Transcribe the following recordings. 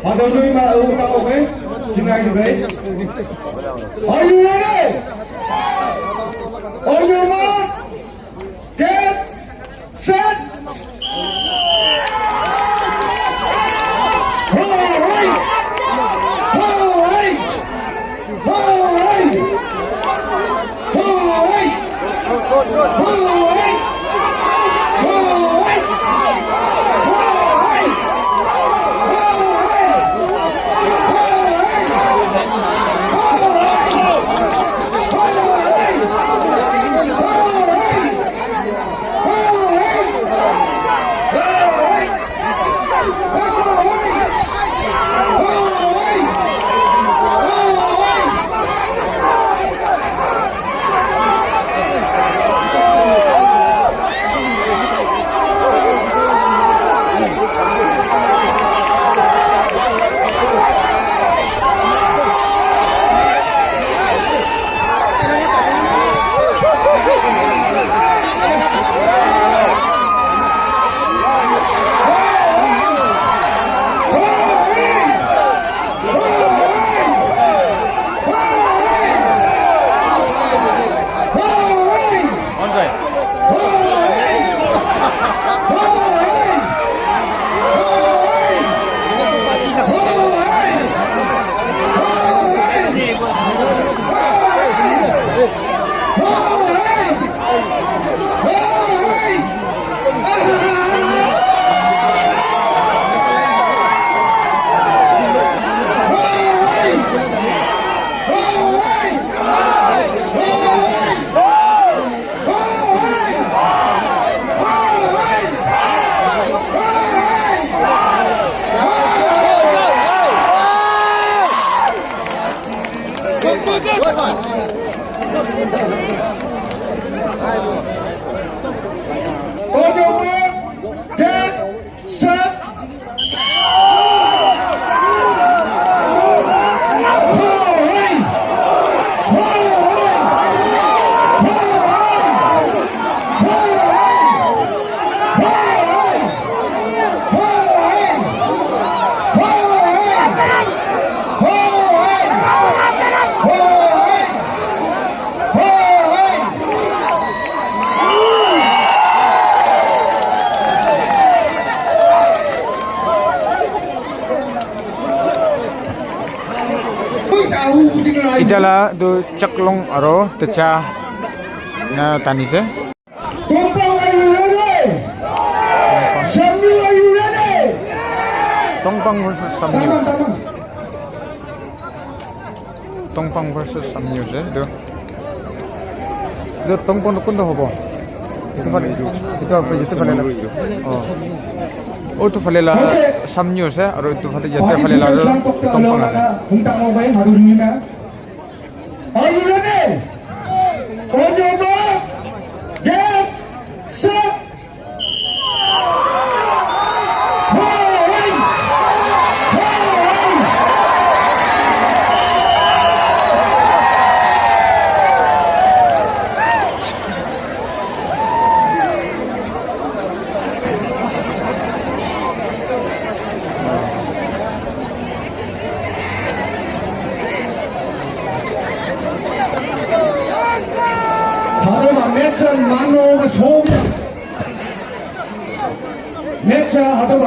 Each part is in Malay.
Hoạt động chơi mà ở tao ok, chừng này được đấy. Are you ready? On your mark, get set. Itala do chaklong aro techa na tanise. Tongpang, are you ready? Samyu, are you ready? Tongpang versus Samyu. Tamang. Tongpang versus Samyu je do. Do Tongpang kun do hobo. Itu fale oh. Oh tu fale la Samyu se aro tu fale jate fale la Tongpang se. Are you ready? On your mark, get set.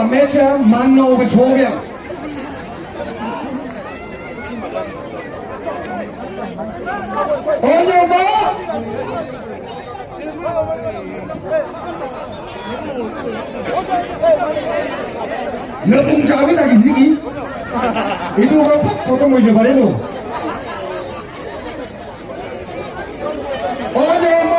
매차 만나오고 소병 어느 뭐? 너무 잡이다 이 새끼 이도가 팍 도통 모셔 버리고 어느 뭐?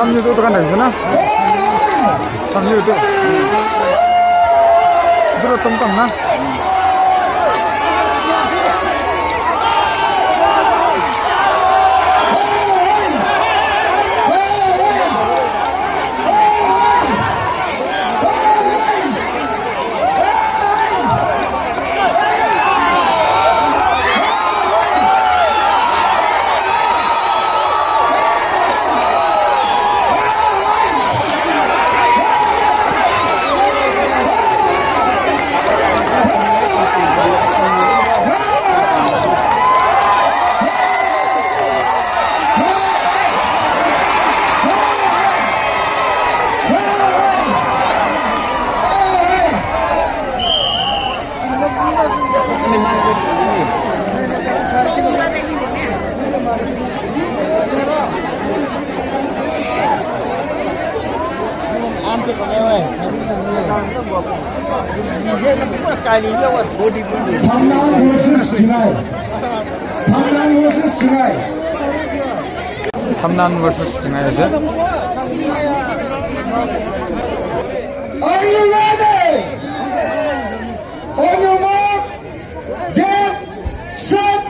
3류 또 들어간다 했잖아. 3류 또. 들어 똥깡나? Tamnan versus Junai. Tamnan versus Junai. 탐난 vs 중앙에서 Are you ready? On your mark, get set.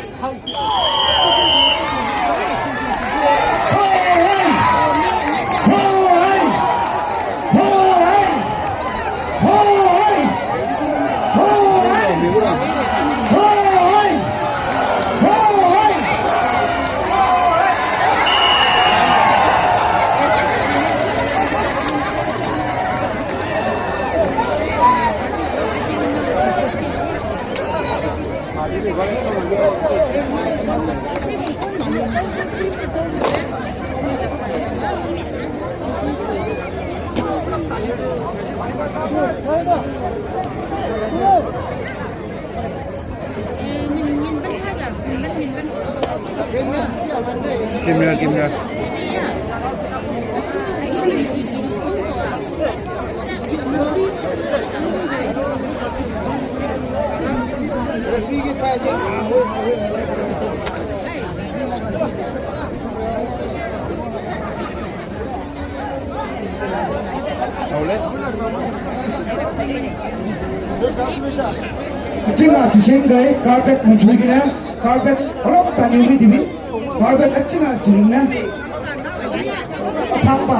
Kim ra. Chinga kisheng gay carpet muncul gina carpet orang tani ubi dibi carpet chinga chinga thang ba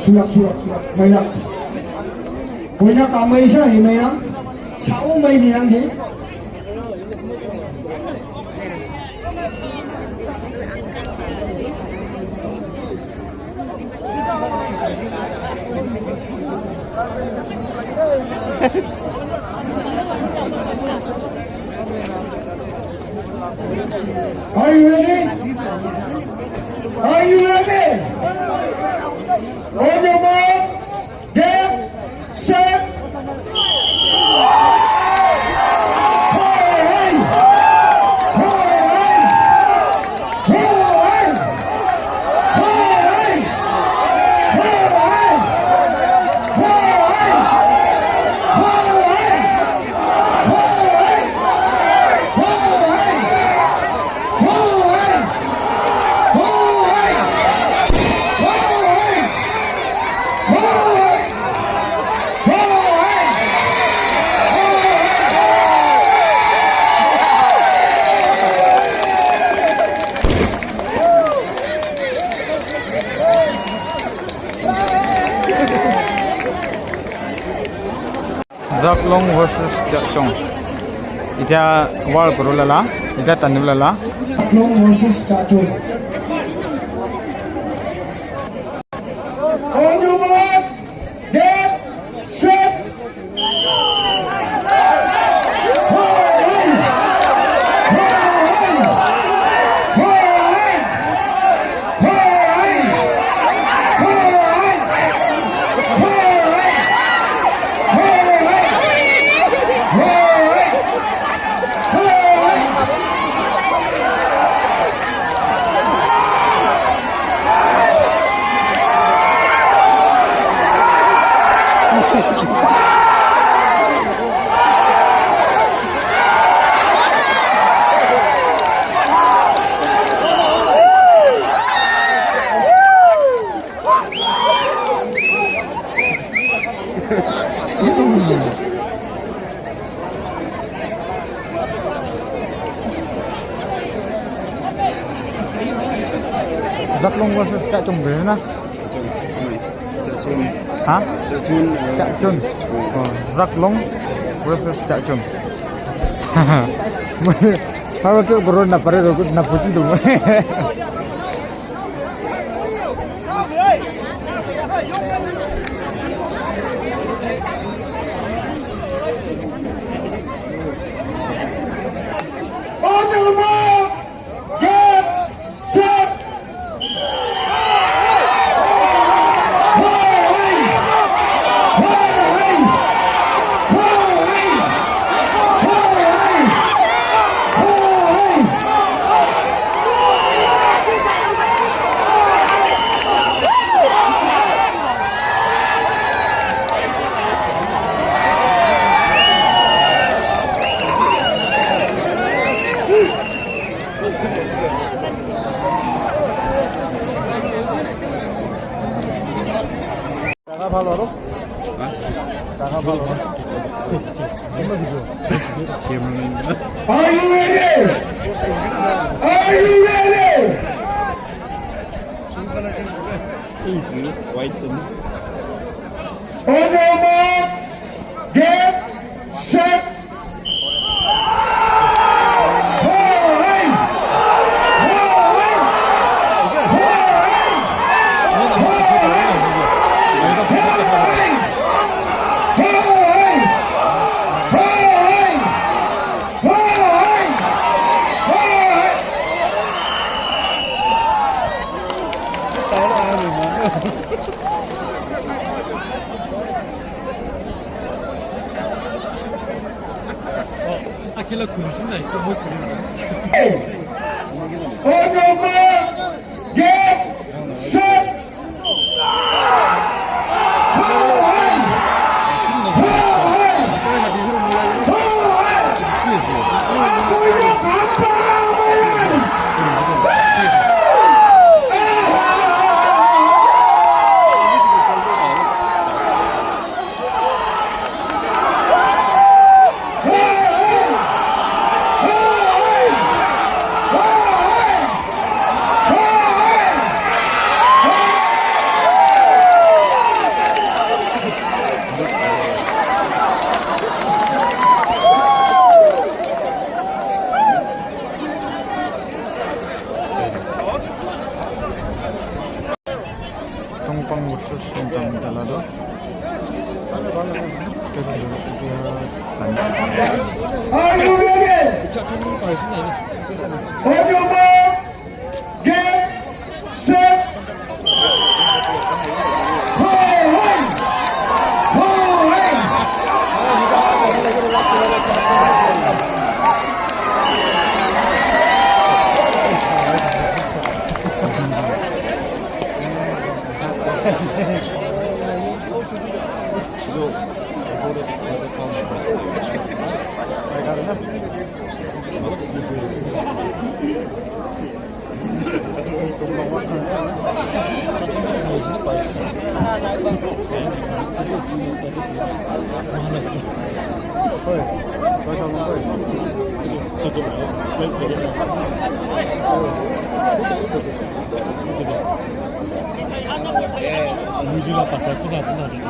surak banyak kamay siya mayang sao may niyang he Are you ready? Are you ready? On your mark, get set. Zaklong versus Chong. Ita wal kuru lala, ita tanu lala. Zaklong versus Chong. On your mark, get set. Zaklong versus Cak Chung bener nah? Hah? Cak Chun. Oh, Zaklong versus Cak Chung. Kalau tu baru nak pare tu nak puji tu. On your mark, get set. টাকা ভালো আরো টাকা ভালো Are you ready? Are you ready? On your mark, get set. 아킬라 군신나 있고 뭐 그런 On your mark, get set. Tongpang versus Sungkang Dalado. Are you ready? On your mark, get set. 무지가 바짝 끝나서 나중에.